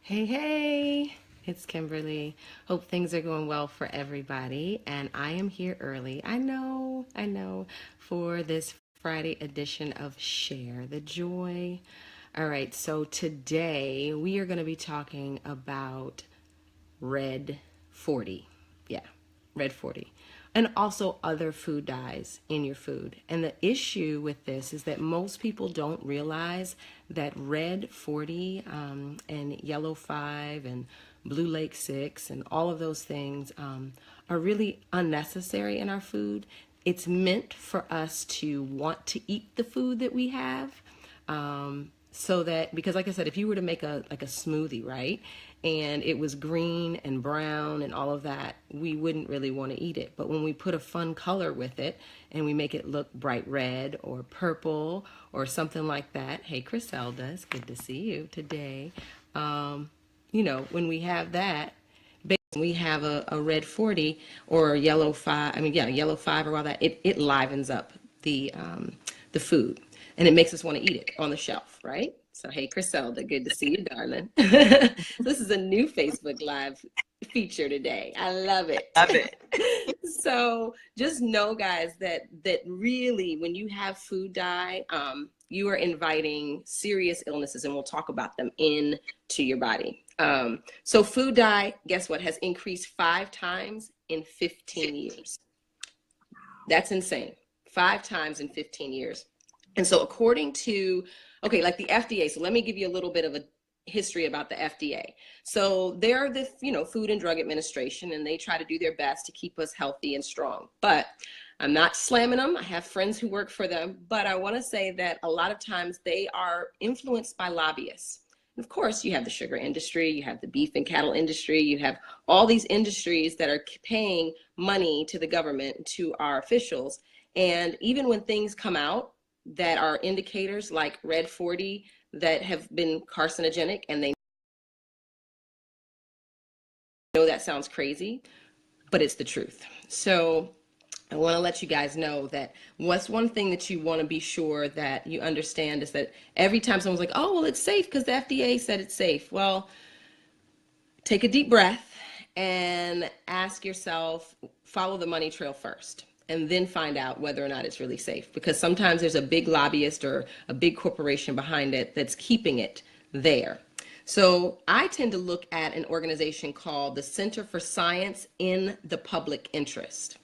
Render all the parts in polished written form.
Hey, hey, it's Kimberly. Hope things are going well for everybody. And I am here early. I know, for this Friday edition of Share the Joy. All right, so today we are going to be talking about red 40. Yeah, red 40. And also other food dyes in your food. And the issue with this is that most people don't realize that red 40 and yellow 5 and blue lake 6 and all of those things are really unnecessary in our food. It's meant for us to want to eat the food that we have. So that, because like I said, if you were to make a smoothie, right, and it was green and brown and all of that, we wouldn't really want to eat it. But when we put a fun color with it and we make it look bright red or purple or something like that, hey Criselda, it's good to see you today. When we have that, we have a red 40 or a yellow 5, yellow 5 or all that, it livens up the food and it makes us want to eat it on the shelf, right? So, hey, Criselda, good to see you, darling. This is a new Facebook Live feature today. I love it. Love it. So just know, guys, that really when you have food dye, you are inviting serious illnesses, and we'll talk about them into your body. So food dye, guess what, has increased 5 times in 15 years. That's insane. 5 times in 15 years. And so according to, okay, like the FDA, so let me give you a little bit of a history about the FDA. So they're the, Food and Drug Administration, and they try to do their best to keep us healthy and strong. But I'm not slamming them. I have friends who work for them, but I want to say that a lot of times they are influenced by lobbyists. And of course, you have the sugar industry, you have the beef and cattle industry, you have all these industries that are paying money to the government, to our officials. And even when things come out that are indicators like red 40 that have been carcinogenic, and they know that sounds crazy, but it's the truth. So I want to let you guys know that what's one thing that you want to be sure that you understand is that every time someone's like, oh, well, it's safe because the FDA said it's safe. Well, take a deep breath and ask yourself, follow the money trail first, and then find out whether or not it's really safe. Because sometimes there's a big lobbyist or a big corporation behind it that's keeping it there. So I tend to look at an organization called the Center for Science in the Public Interest.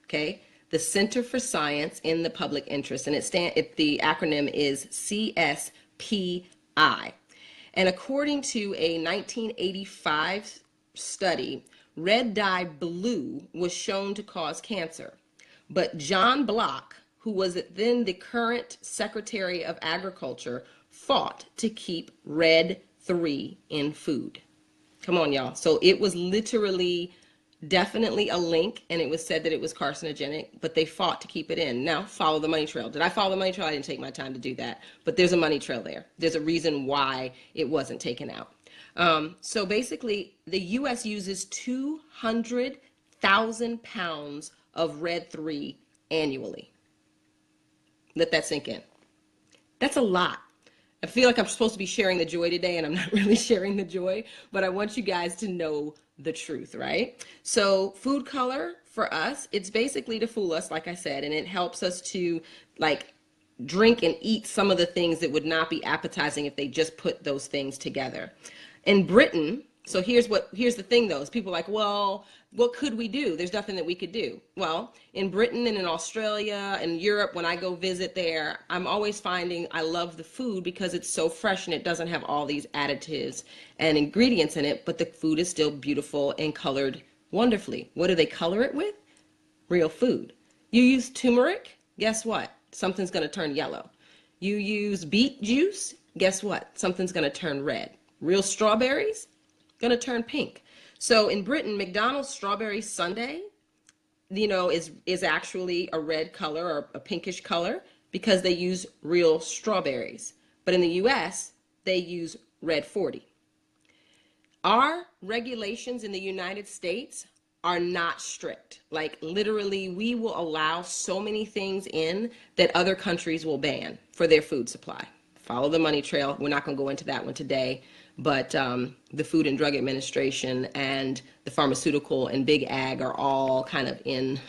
Okay, the Center for Science in the Public Interest, and the acronym is CSPI. And according to a 1985 study, red dye blue was shown to cause cancer. But John Block, who was then the current Secretary of Agriculture, fought to keep red 3 in food. Come on, y'all. So it was literally definitely a link, and it was said that it was carcinogenic, but they fought to keep it in. Now, follow the money trail. Did I follow the money trail? I didn't take my time to do that, but there's a money trail there. There's a reason why it wasn't taken out. So basically, the U.S. uses 200,000 pounds of red 3 annually. Let that sink in. That's a lot. I feel like I'm supposed to be sharing the joy today, and I'm not really sharing the joy, but I want you guys to know the truth, right? So food color for us, it's basically to fool us, like I said, and it helps us to like drink and eat some of the things that would not be appetizing if they just put those things together. In Britain, so here's the thing though, is people are like, well, what could we do? There's nothing that we could do. Well, in Britain and in Australia and Europe, when I go visit there, I'm always finding I love the food because it's so fresh and it doesn't have all these additives and ingredients in it, but the food is still beautiful and colored wonderfully. What do they color it with? Real food. You use turmeric, guess what? Something's going to turn yellow. You use beet juice, guess what? Something's going to turn red. Real strawberries, going to turn pink. So in Britain, McDonald's strawberry sundae, is actually a red color or a pinkish color because they use real strawberries. But in the US, they use red 40. Our regulations in the United States are not strict. Like literally, we will allow so many things in that other countries will ban for their food supply. follow the money trail. We're not going to go into that one today, but the Food and Drug Administration and the pharmaceutical and big ag are all kind of in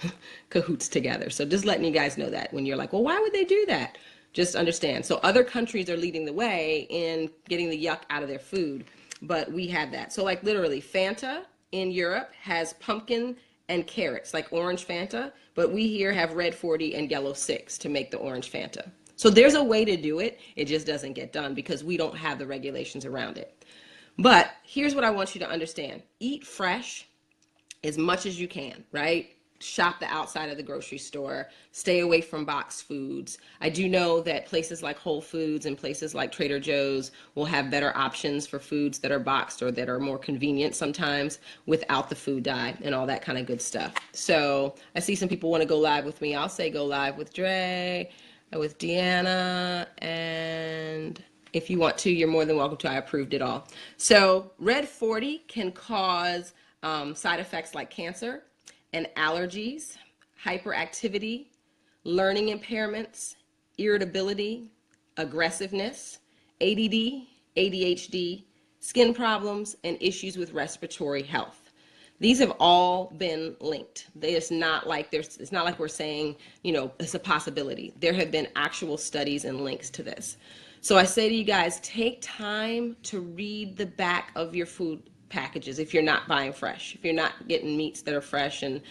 cahoots together. So just letting you guys know that when you're like, well, why would they do that? Just understand. So other countries are leading the way in getting the yuck out of their food, but we have that. So like literally Fanta in Europe has pumpkin and carrots, like orange Fanta, but we here have red 40 and yellow 6 to make the orange Fanta. So there's a way to do it. It just doesn't get done because we don't have the regulations around it. But here's what I want you to understand. Eat fresh as much as you can, right? Shop the outside of the grocery store. Stay away from boxed foods. I do know that places like Whole Foods and places like Trader Joe's will have better options for foods that are boxed or that are more convenient sometimes without the food dye and all that kind of good stuff. So I see some people want to go live with me. I'll say go live with Dre, with Deanna, and if you want to, you're more than welcome to. I approved it all. So red 40 can cause side effects like cancer and allergies, hyperactivity, learning impairments, irritability, aggressiveness, ADD, ADHD, skin problems, and issues with respiratory health. These have all been linked. It's not like we're saying, you know, it's a possibility. There have been actual studies and links to this. So I say to you guys, take time to read the back of your food packages if you're not buying fresh, if you're not getting meats that are fresh and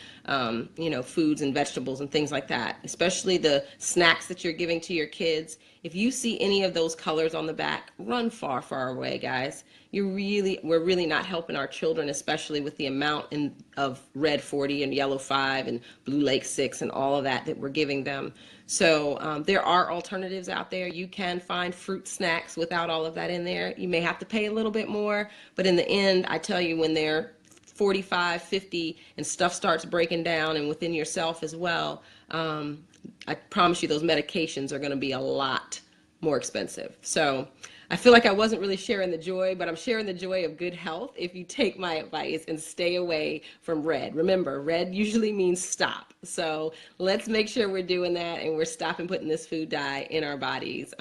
you know, foods and vegetables and things like that, especially the snacks that you're giving to your kids. If you see any of those colors on the back, run far, far away, guys. We're really not helping our children, especially with the amount of red 40 and yellow 5 and blue lake 6 and all of that we're giving them. So there are alternatives out there. You can find fruit snacks without all of that in there. You may have to pay a little bit more, but in the end, I tell you, when they're 45, 50 and stuff starts breaking down and within yourself as well, I promise you those medications are going to be a lot more expensive. So I feel like I wasn't really sharing the joy, but I'm sharing the joy of good health if you take my advice and stay away from red. Remember, red usually means stop. So let's make sure we're doing that and we're stopping putting this food dye in our bodies.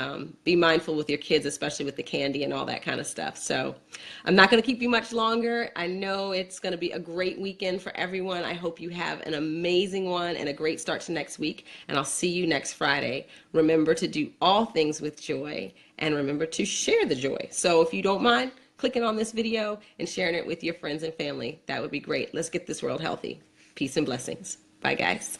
Be mindful with your kids, especially with the candy and all that kind of stuff. So I'm not going to keep you much longer. I know it's going to be a great weekend for everyone. I hope you have an amazing one and a great start to next week. And I'll see you next Friday. Remember to do all things with joy. And remember to share the joy. So if you don't mind clicking on this video and sharing it with your friends and family, that would be great. Let's get this world healthy. Peace and blessings. Bye, guys.